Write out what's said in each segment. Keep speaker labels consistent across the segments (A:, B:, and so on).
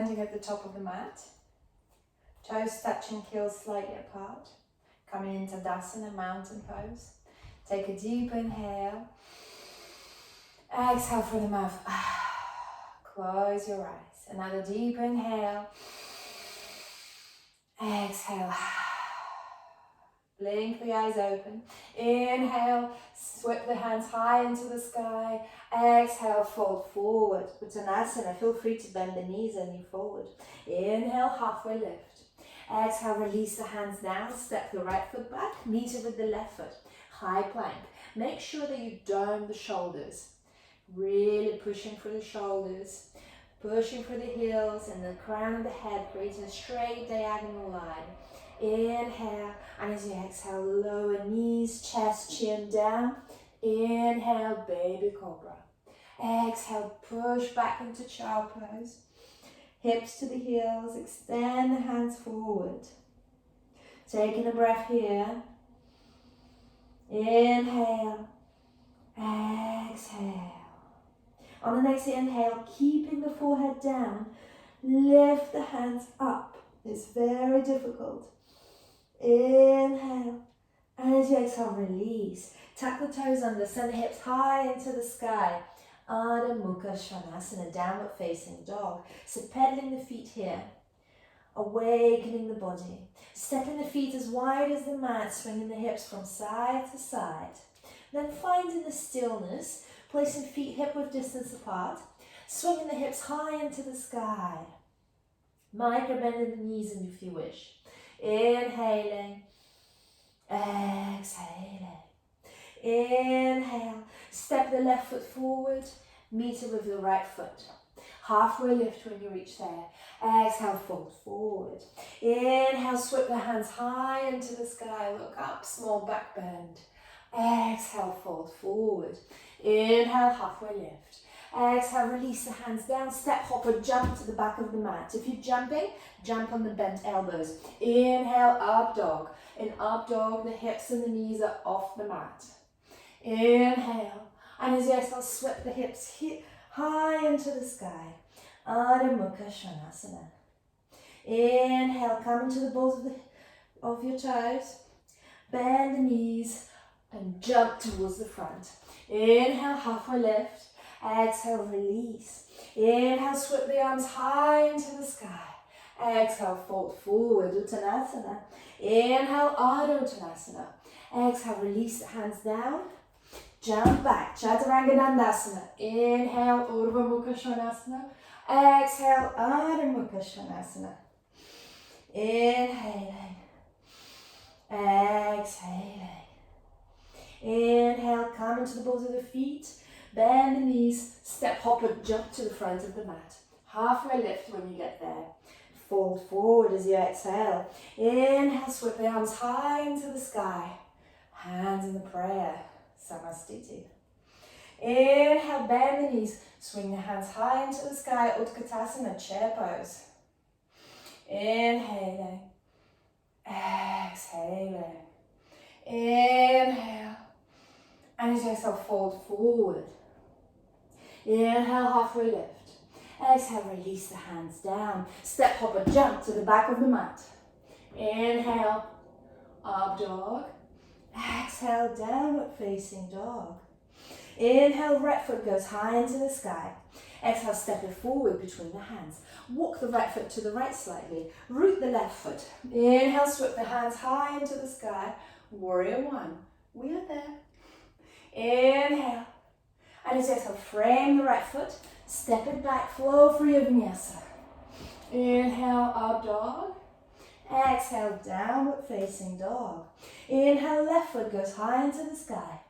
A: standing at the top of the mat. Toes touching, heels slightly apart. Coming into Tadasana, mountain pose. Take a deep inhale. Exhale through the mouth. Close your eyes. Another deep inhale. Exhale. Blink the eyes open. Inhale, sweep the hands high into the sky. Exhale, fold forward. Uttanasana, feel free to bend the knees and knee forward. Inhale, halfway lift. Exhale, release the hands down. Step the right foot back. Meet it with the left foot. High plank. Make sure that you dome the shoulders. Really pushing through the shoulders. Pushing through the heels and the crown of the head, creating a straight diagonal line. Inhale, and as you exhale, lower knees, chest, chin down. Inhale, baby cobra. Exhale, push back into child pose. Hips to the heels, extend the hands forward. Taking a breath here. Inhale, exhale. On the next inhale, keeping the forehead down, lift the hands up. It's very difficult. Inhale, and as you exhale, release. Tuck the toes under, send the hips high into the sky. Adho Mukha Svanasana, downward facing dog. So pedaling the feet here, awakening the body. Stepping the feet as wide as the mat, swinging the hips from side to side. Then finding the stillness, placing feet hip-width distance apart, swinging the hips high into the sky. Micro bending the knees if you wish. Inhaling, exhaling. Inhale, step the left foot forward, meet it with the right foot. Halfway lift when you reach there. Exhale, fold forward. Inhale, sweep the hands high into the sky, look up, small back bend. Exhale, fold forward. Inhale, halfway lift. Exhale, release the hands down, step, hop or jump to the back of the mat. If you're jumping, jump on the bent elbows. Inhale, up dog. In up dog, the hips and the knees are off the mat. Inhale, and as you exhale, sweep the hips high into the sky. Adho Mukha Svanasana. Inhale, come into the balls of your toes. Bend the knees and jump towards the front. Inhale, halfway lift. Exhale, release. Inhale, sweep the arms high into the sky. Exhale, fold forward, Uttanasana. Inhale, Ardha Uttanasana. Exhale, release the hands down. Jump back, Chaturanga Dandasana. Inhale, Urdhva Mukha Svanasana. Exhale, Adho Mukha Svanasana. Inhaling. Exhaling. Inhale, come into the balls of the feet. Bend the knees, step, hop or jump to the front of the mat. Halfway lift when you get there. Fold forward as you exhale. Inhale, sweep the arms high into the sky. Hands in the prayer. Namaste. Inhale, bend the knees. Swing the hands high into the sky. Utkatasana, chair pose. Inhaling. Exhaling. Inhale. And as you exhale, fold forward. Inhale, halfway lift. Exhale, release the hands down. Step, hop or jump to the back of the mat. Inhale, up dog. Exhale, downward facing dog. Inhale, right foot goes high into the sky. Exhale, step it forward between the hands. Walk the right foot to the right slightly. Root the left foot. Inhale, sweep the hands high into the sky. Warrior one. We are there. Inhale. And as you exhale, frame the right foot. Step it back, flow through your vinyasa. Inhale, up dog. Exhale, downward facing dog. Inhale, left foot goes high into the sky.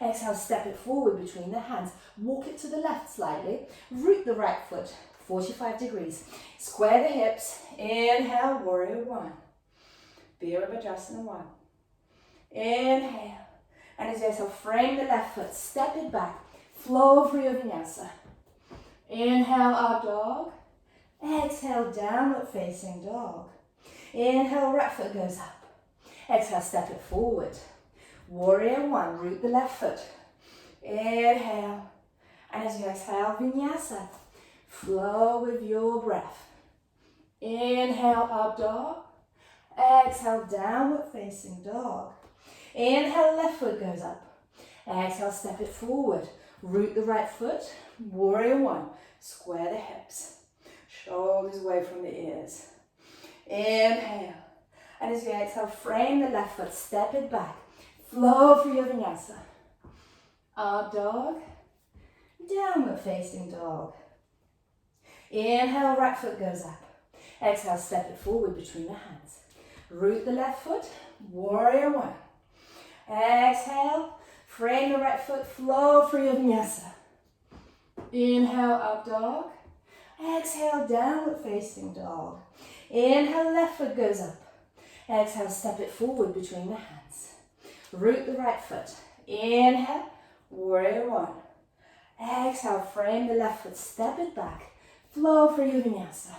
A: Exhale, step it forward between the hands. Walk it to the left slightly. Root the right foot, 45 degrees. Square the hips. Inhale, warrior one. Virabhadrasana one. Inhale. And as you exhale, frame the left foot. Step it back. Flow through your vinyasa. Inhale, up dog. Exhale, downward facing dog. Inhale, right foot goes up. Exhale, step it forward. Warrior one, root the left foot. Inhale. And as you exhale, vinyasa. Flow with your breath. Inhale, up dog. Exhale, downward facing dog. Inhale, left foot goes up. Exhale, step it forward. Root the right foot. Warrior one. Square the hips. Shoulders away from the ears. Inhale. And as you exhale, frame the left foot. Step it back. Flow through your vinyasa. Up dog. Downward facing dog. Inhale, right foot goes up. Exhale, step it forward between the hands. Root the left foot. Warrior one. Exhale. Frame the right foot, flow through your vinyasa. Inhale, up dog. Exhale, downward facing dog. Inhale, left foot goes up. Exhale, step it forward between the hands. Root the right foot. Inhale, warrior one. Exhale, frame the left foot, step it back. Flow through your vinyasa.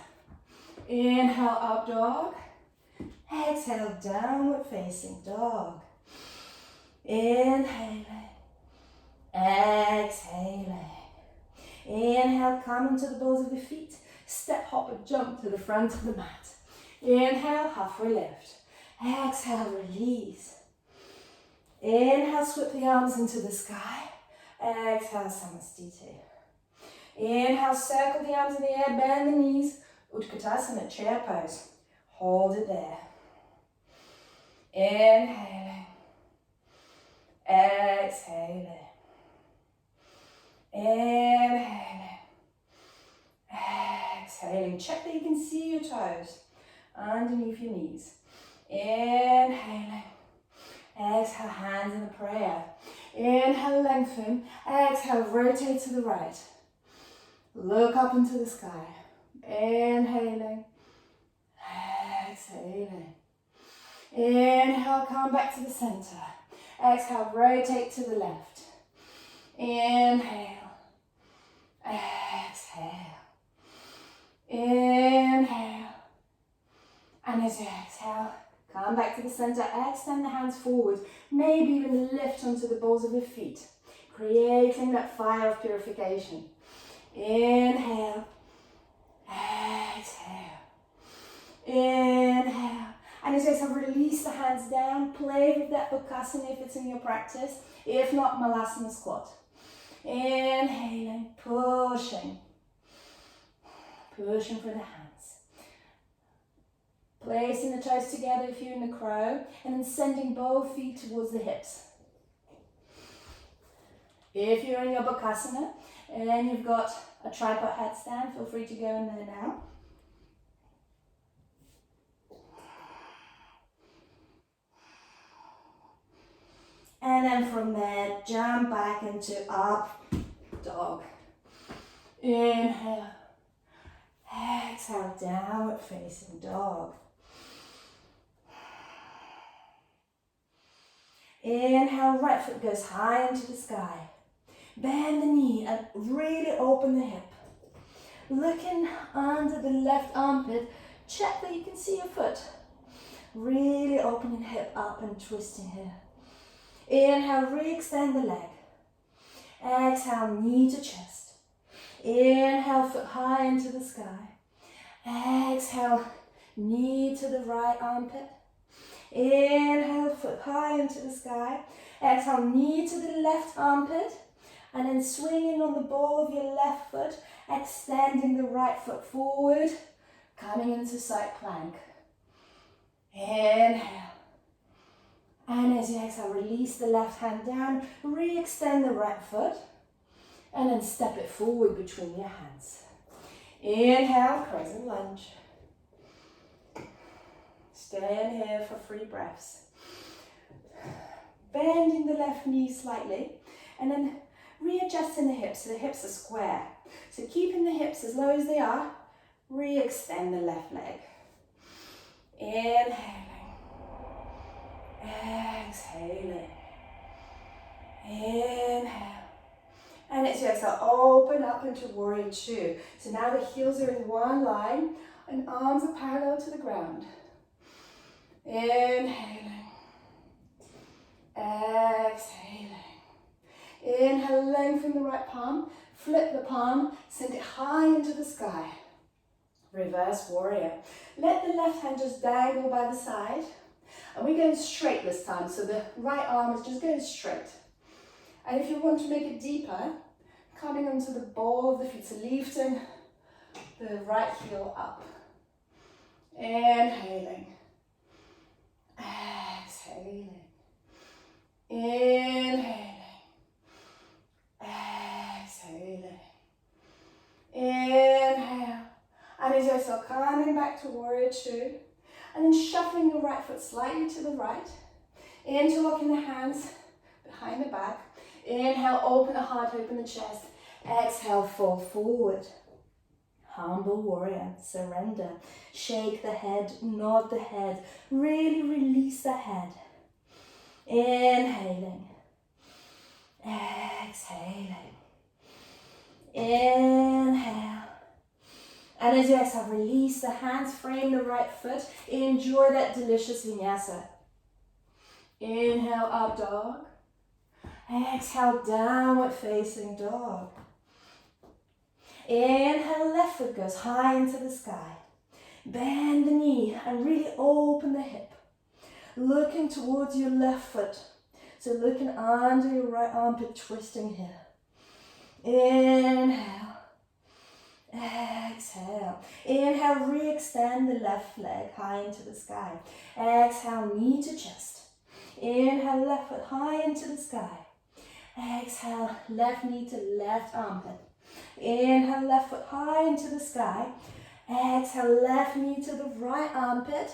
A: Inhale, up dog. Exhale, downward facing dog. Inhaling, exhaling. Inhale, come into the balls of your feet. Step, hop, or jump to the front of the mat. Inhale, halfway lift. Exhale, release. Inhale, sweep the arms into the sky. Exhale, Namaste. Inhale, circle the arms in the air, bend the knees. Utkatasana, chair pose. Hold it there. Inhaling. Exhaling. Inhaling. Exhaling. Check that you can see your toes underneath your knees. Inhaling. Exhale, hands in the prayer. Inhale, lengthen. Exhale, rotate to the right. Look up into the sky. Inhaling. Exhaling. Inhale, come back to the center. Exhale, rotate to the left. Inhale. Exhale. Inhale. And as you exhale, come back to the center. Extend the hands forward. Maybe even lift onto the balls of your feet. Creating that fire of purification. Inhale. Exhale. Inhale. And as you exhale, release the hands down. Play with that Bakasana if it's in your practice. If not, Malasana squat. Inhaling, pushing. Pushing for the hands. Placing the toes together if you're in the crow. And then sending both feet towards the hips. If you're in your Bakasana and you've got a tripod headstand, feel free to go in there now. And then from there, jump back into up dog. Inhale. Exhale, downward facing dog. Inhale, right foot goes high into the sky. Bend the knee and really open the hip. Looking under the left armpit, check that you can see your foot. Really opening hip up and twisting here. Inhale, re-extend the leg. Exhale, knee to chest. Inhale, foot high into the sky. Exhale, knee to the right armpit. Inhale, foot high into the sky. Exhale, knee to the left armpit. And then swinging on the ball of your left foot, extending the right foot forward, coming into side plank. Inhale. And as you exhale, release the left hand down, re-extend the right foot, and then step it forward between your hands. Inhale, crescent lunge. Stay in here for 3 breaths. Bending the left knee slightly, and then readjusting the hips so the hips are square. So keeping the hips as low as they are, re-extend the left leg. Inhaling. Exhaling. Inhale. And as you exhale, open up into warrior two. So now the heels are in one line and arms are parallel to the ground. Inhaling. Exhaling. Inhale, lengthen the right palm. Flip the palm. Send it high into the sky. Reverse warrior. Let the left hand just dangle by the side. And we're going straight this time, so the right arm is just going straight. And if you want to make it deeper, coming onto the ball of the feet, so lifting the right heel up. Inhaling. Exhaling. Inhaling. Exhaling. Inhale. And as you exhale, coming back to warrior two. And then shuffling your right foot slightly to the right. Interlocking the hands behind the back. Inhale, open the heart, open the chest. Exhale, fall forward. Humble warrior, surrender. Shake the head, nod the head. Really release the head. Inhaling. Exhaling. Inhale. And as you exhale, release the hands, frame the right foot. Enjoy that delicious vinyasa. Inhale, up dog. Exhale, downward facing dog. Inhale, left foot goes high into the sky. Bend the knee and really open the hip. Looking towards your left foot. So looking under your right armpit, twisting here. Inhale. Exhale. Inhale, re-extend the left leg high into the sky. Exhale, knee to chest. Inhale, left foot high into the sky. Exhale, left knee to left armpit. Inhale, left foot high into the sky. Exhale, left knee to the right armpit.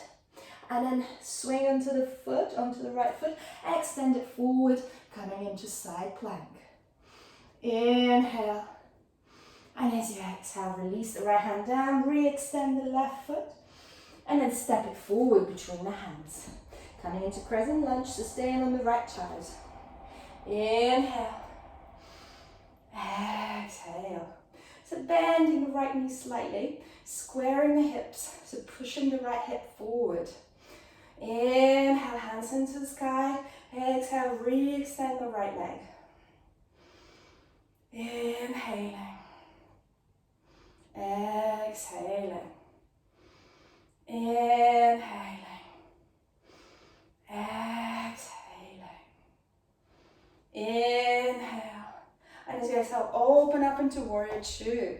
A: And then swing onto the foot, onto the right foot. Extend it forward, coming into side plank. Inhale. And as you exhale, release the right hand down, re-extend the left foot, and then step it forward between the hands. Coming into crescent lunge, so staying on the right toes. Inhale. Exhale. So bending the right knee slightly, squaring the hips, so pushing the right hip forward. Inhale, hands into the sky. Exhale, re-extend the right leg. Inhaling. Exhaling. Inhaling. Exhaling. Inhale. And as you exhale, open up into warrior two.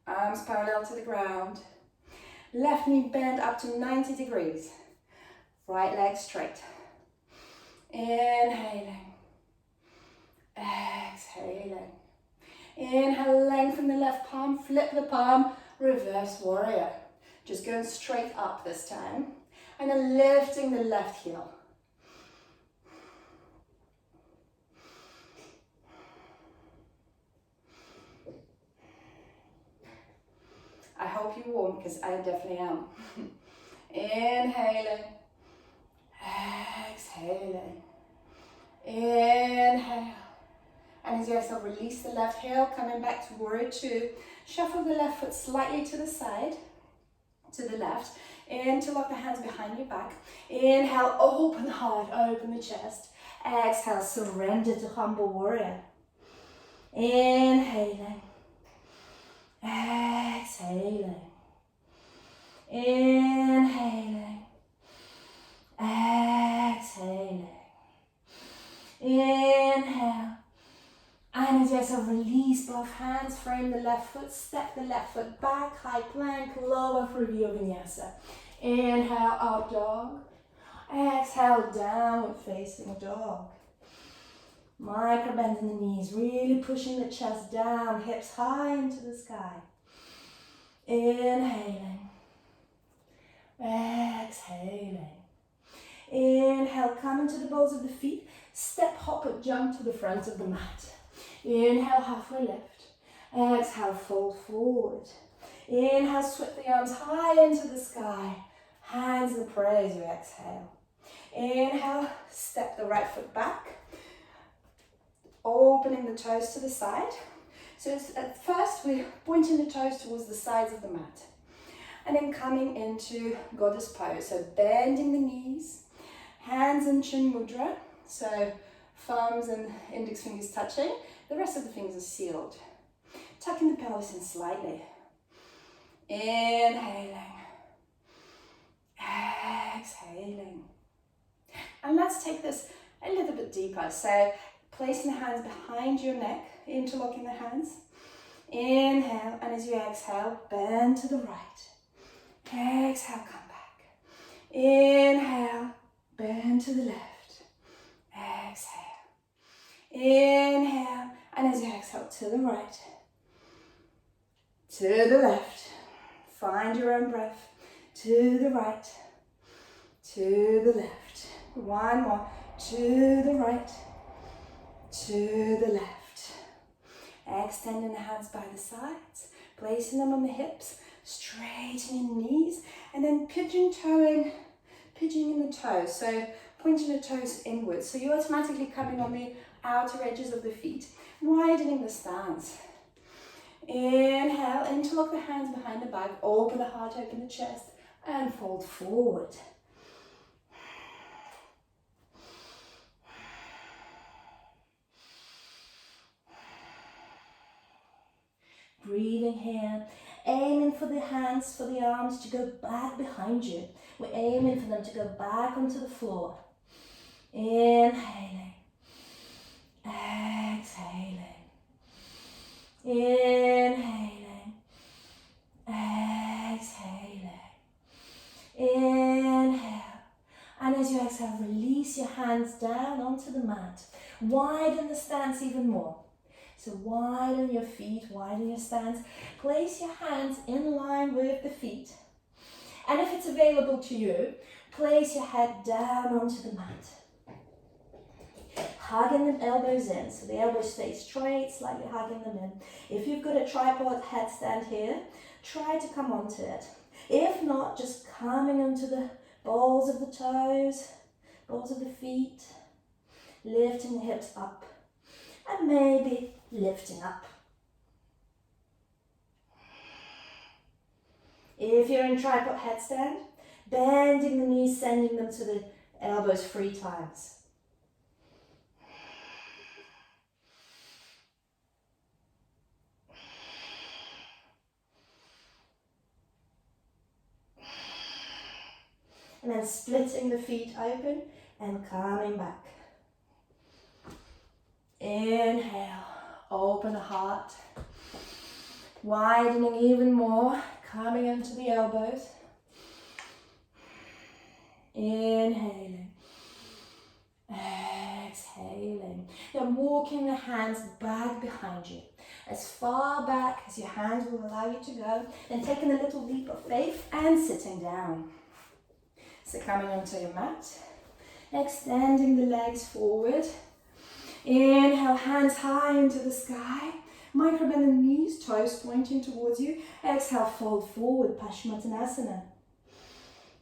A: Arms parallel to the ground. Left knee bent up to 90 degrees. Right leg straight. Inhaling. Exhaling. Inhale, lengthen the left palm, flip the palm, reverse warrior. Just going straight up this time. And then lifting the left heel. I hope you're warm, because I definitely am. Inhaling. Exhaling. Inhale. And as you exhale, release the left heel, coming back to warrior two. Shuffle the left foot slightly to the side, to the left. Interlock the hands behind your back. Inhale, open the heart, open the chest. Exhale, surrender to humble warrior. Inhaling. Exhaling. Inhaling. Exhaling. Inhale. And as you exhale, release both hands, frame the left foot, step the left foot back, high plank, lower through your vinyasa. Inhale, up dog. Exhale, downward facing dog. Micro bend in the knees, really pushing the chest down, hips high into the sky. Inhaling. Exhaling. Inhale, come into the balls of the feet, step, hop or jump to the front of the mat. Inhale, halfway lift. Exhale, fold forward. Inhale, sweep the arms high into the sky. Hands in prayer as you exhale. Inhale, step the right foot back. Opening the toes to the side. So at first we're pointing the toes towards the sides of the mat. And then coming into goddess pose. So bending the knees, hands in chin mudra. So thumbs and index fingers touching. The rest of the fingers are sealed. Tucking the pelvis in slightly. Inhaling. Exhaling. And let's take this a little bit deeper. So placing the hands behind your neck, interlocking the hands. Inhale, and as you exhale, bend to the right. Exhale, come back. Inhale, bend to the left. Exhale. Inhale, and as you exhale, to the right. To the left. Find your own breath. To the right. To the left. One more. To the right. To the left. Extending the hands by the sides, placing them on the hips, straightening the knees, and then pigeoning the toes. So pointing the toes inwards. So you're automatically coming on the outer edges of the feet, widening the stance. Inhale, interlock the hands behind the back, open the heart, open the chest, and fold forward. Breathing here, aiming for the hands, for the arms to go back behind you. We're aiming for them to go back onto the floor. Inhaling, exhaling, inhaling, exhaling, inhale. And as you exhale, release your hands down onto the mat. Widen the stance even more. So widen your feet, widen your stance. Place your hands in line with the feet. And if it's available to you, place your head down onto the mat. Hugging the elbows in, so the elbows stay straight, slightly hugging them in. If you've got a tripod headstand here, try to come onto it. If not, just coming onto the balls of the toes, balls of the feet, lifting the hips up. And maybe lifting up. If you're in tripod headstand, bending the knees, sending them to the elbows 3 times. And then splitting the feet open and coming back. Inhale, open the heart, widening even more, coming into the elbows. Inhaling, exhaling. Then walking the hands back behind you, as far back as your hands will allow you to go. Then taking a little leap of faith and sitting down. So coming onto your mat, extending the legs forward. Inhale, hands high into the sky. Microbend the knees, toes pointing towards you. Exhale, fold forward, Paschimottanasana.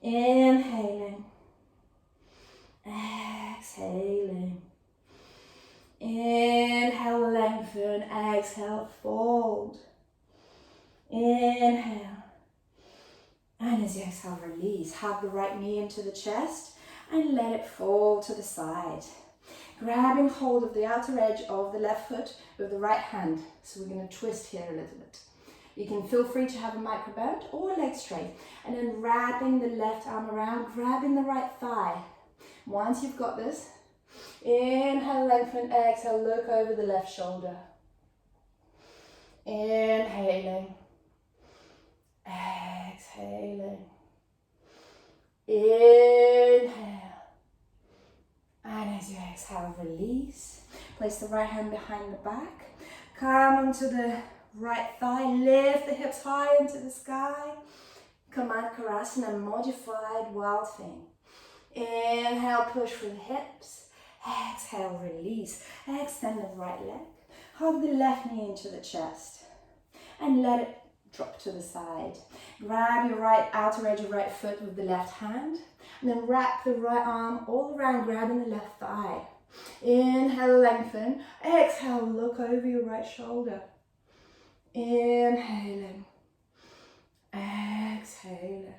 A: Inhaling. Exhaling. Inhale, lengthen. Exhale, fold. Inhale. And as you exhale, release. Hug the right knee into the chest and let it fall to the side. Grabbing hold of the outer edge of the left foot with the right hand. So we're going to twist here a little bit. You can feel free to have a microbend or leg straight. And then wrapping the left arm around, grabbing the right thigh. Once you've got this, inhale, lengthen, exhale, look over the left shoulder. Inhaling. Exhaling. Inhale. And as you exhale, release. Place the right hand behind the back. Come onto the right thigh. Lift the hips high into the sky. Kamankarasana, modified wild thing. Inhale, push through the hips. Exhale, release. Extend the right leg. Hug the left knee into the chest. And let it drop to the side. Grab your right outer edge of right foot with the left hand. And then wrap the right arm all around, grabbing the left thigh. Inhale, lengthen. Exhale, look over your right shoulder. Inhaling. Exhaling.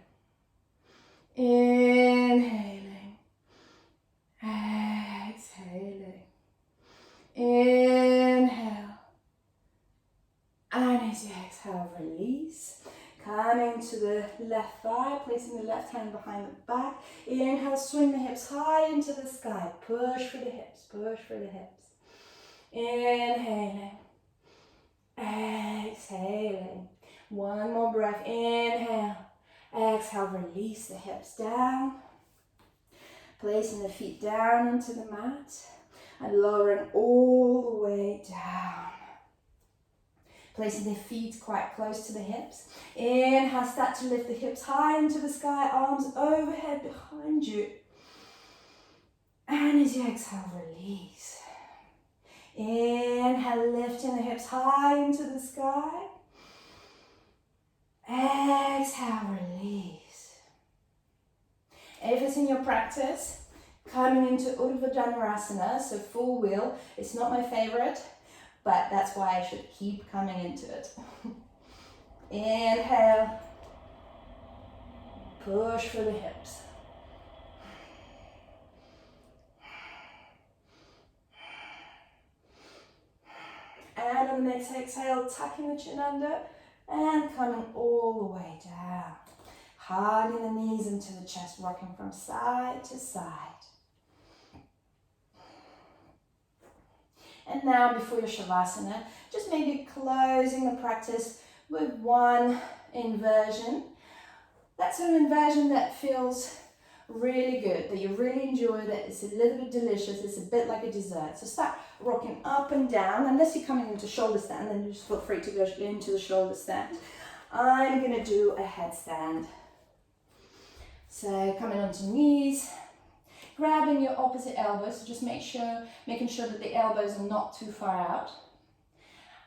A: Inhaling. Exhaling. Inhale. And as you exhale, release. Coming coming to the left thigh, placing the left hand behind the back. Inhale, swing the hips high into the sky. Push for the hips, push for the hips. Inhaling. Exhaling. One more breath. Inhale. Exhale, release the hips down. Placing the feet down into the mat and lowering all the way down. Placing the feet quite close to the hips. Inhale, start to lift the hips high into the sky, arms overhead behind you. And as you exhale, release. Inhale, lifting the hips high into the sky. Exhale, release. If it's in your practice, coming into Urdhva Dhanurasana, so full wheel, it's not my favorite, but that's why I should keep coming into it. Inhale, push for the hips. And on the next exhale, tucking the chin under and coming all the way down. Hugging the knees into the chest, rocking from side to side. And now before your Shavasana, just maybe closing the practice with one inversion. That's an inversion that feels really good, that you really enjoy, that it's a little bit delicious, it's a bit like a dessert. So start rocking up and down, unless you're coming into shoulder stand, then you just feel free to go into the shoulder stand. I'm going to do a headstand. So coming onto knees, grabbing your opposite elbows, so just making sure that the elbows are not too far out.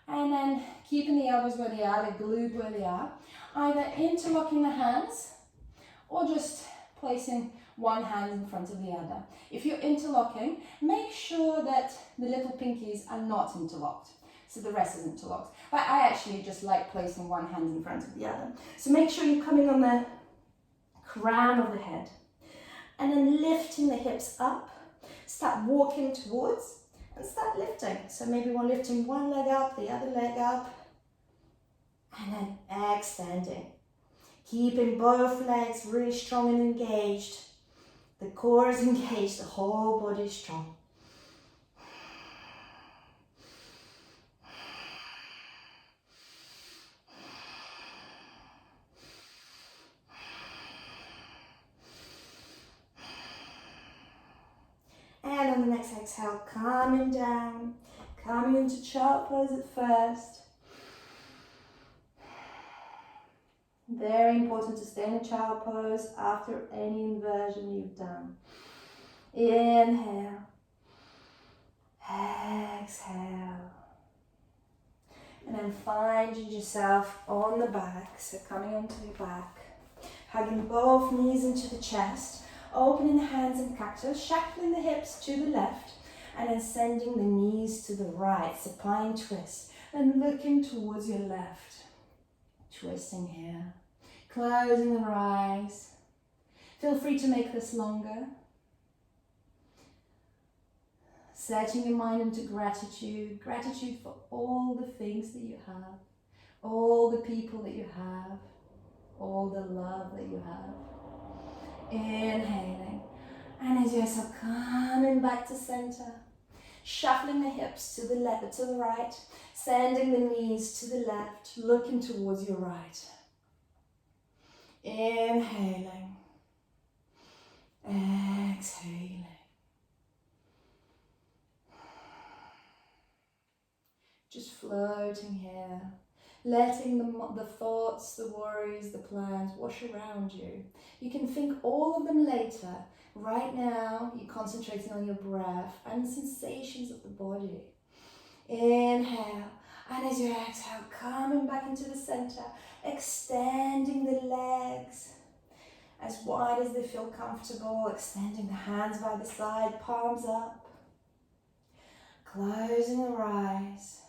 A: And then keeping the elbows where they are, the glute where they are. Either interlocking the hands or just placing one hand in front of the other. If you're interlocking, make sure that the little pinkies are not interlocked, so the rest is interlocked. But I actually just like placing one hand in front of the other. So make sure you're coming on the crown of the head. And then lifting the hips up, start walking towards and start lifting. So maybe we're lifting one leg up, the other leg up, and then extending. Keeping both legs really strong and engaged. The core is engaged, the whole body is strong. And on the next exhale, calming down, coming into child pose at first. Very important to stay in a child pose after any inversion you've done. Inhale, exhale. And then finding yourself on the back, so coming onto your back. Hugging both knees into the chest. Opening the hands in cactus, shuffling the hips to the left, and then sending the knees to the right, supine twist, and looking towards your left. Twisting here, closing the eyes. Feel free to make this longer. Setting your mind into gratitude, gratitude for all the things that you have, all the people that you have, all the love that you have. Inhaling, and as you exhale, coming back to center, shuffling the hips to the left, to the right, sending the knees to the left, looking towards your right. Inhaling, exhaling. Just floating here, letting the thoughts, the worries, the plans wash around you. You can think all of them later. Right now, you're concentrating on your breath and the sensations of the body. Inhale, and as you exhale, coming back into the center, extending the legs as wide as they feel comfortable, extending the hands by the side, palms up, closing the eyes.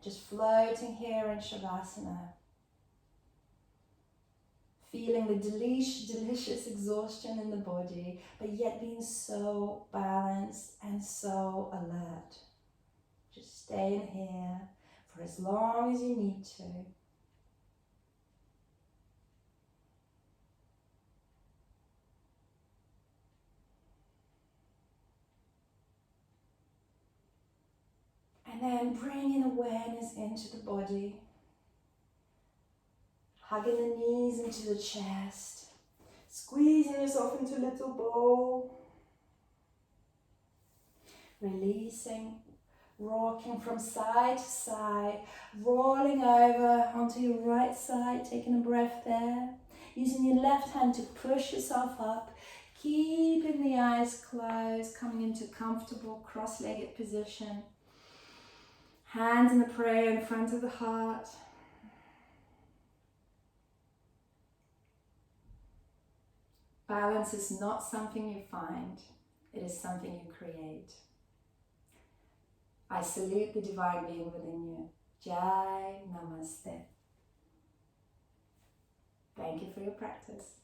A: Just floating here in Shavasana. Feeling the delicious exhaustion in the body, but yet being so balanced and so alert. Just stay in here for as long as you need to. then bringing awareness into the body. Hugging the knees into the chest. Squeezing yourself into a little ball. Releasing, rocking from side to side, rolling over onto your right side, taking a breath there. Using your left hand to push yourself up, keeping the eyes closed, coming into comfortable cross-legged position. Hands in the prayer in front of the heart. Balance is not something you find, it is something you create. I salute the divine being within you. Jai Namaste. Thank you for your practice.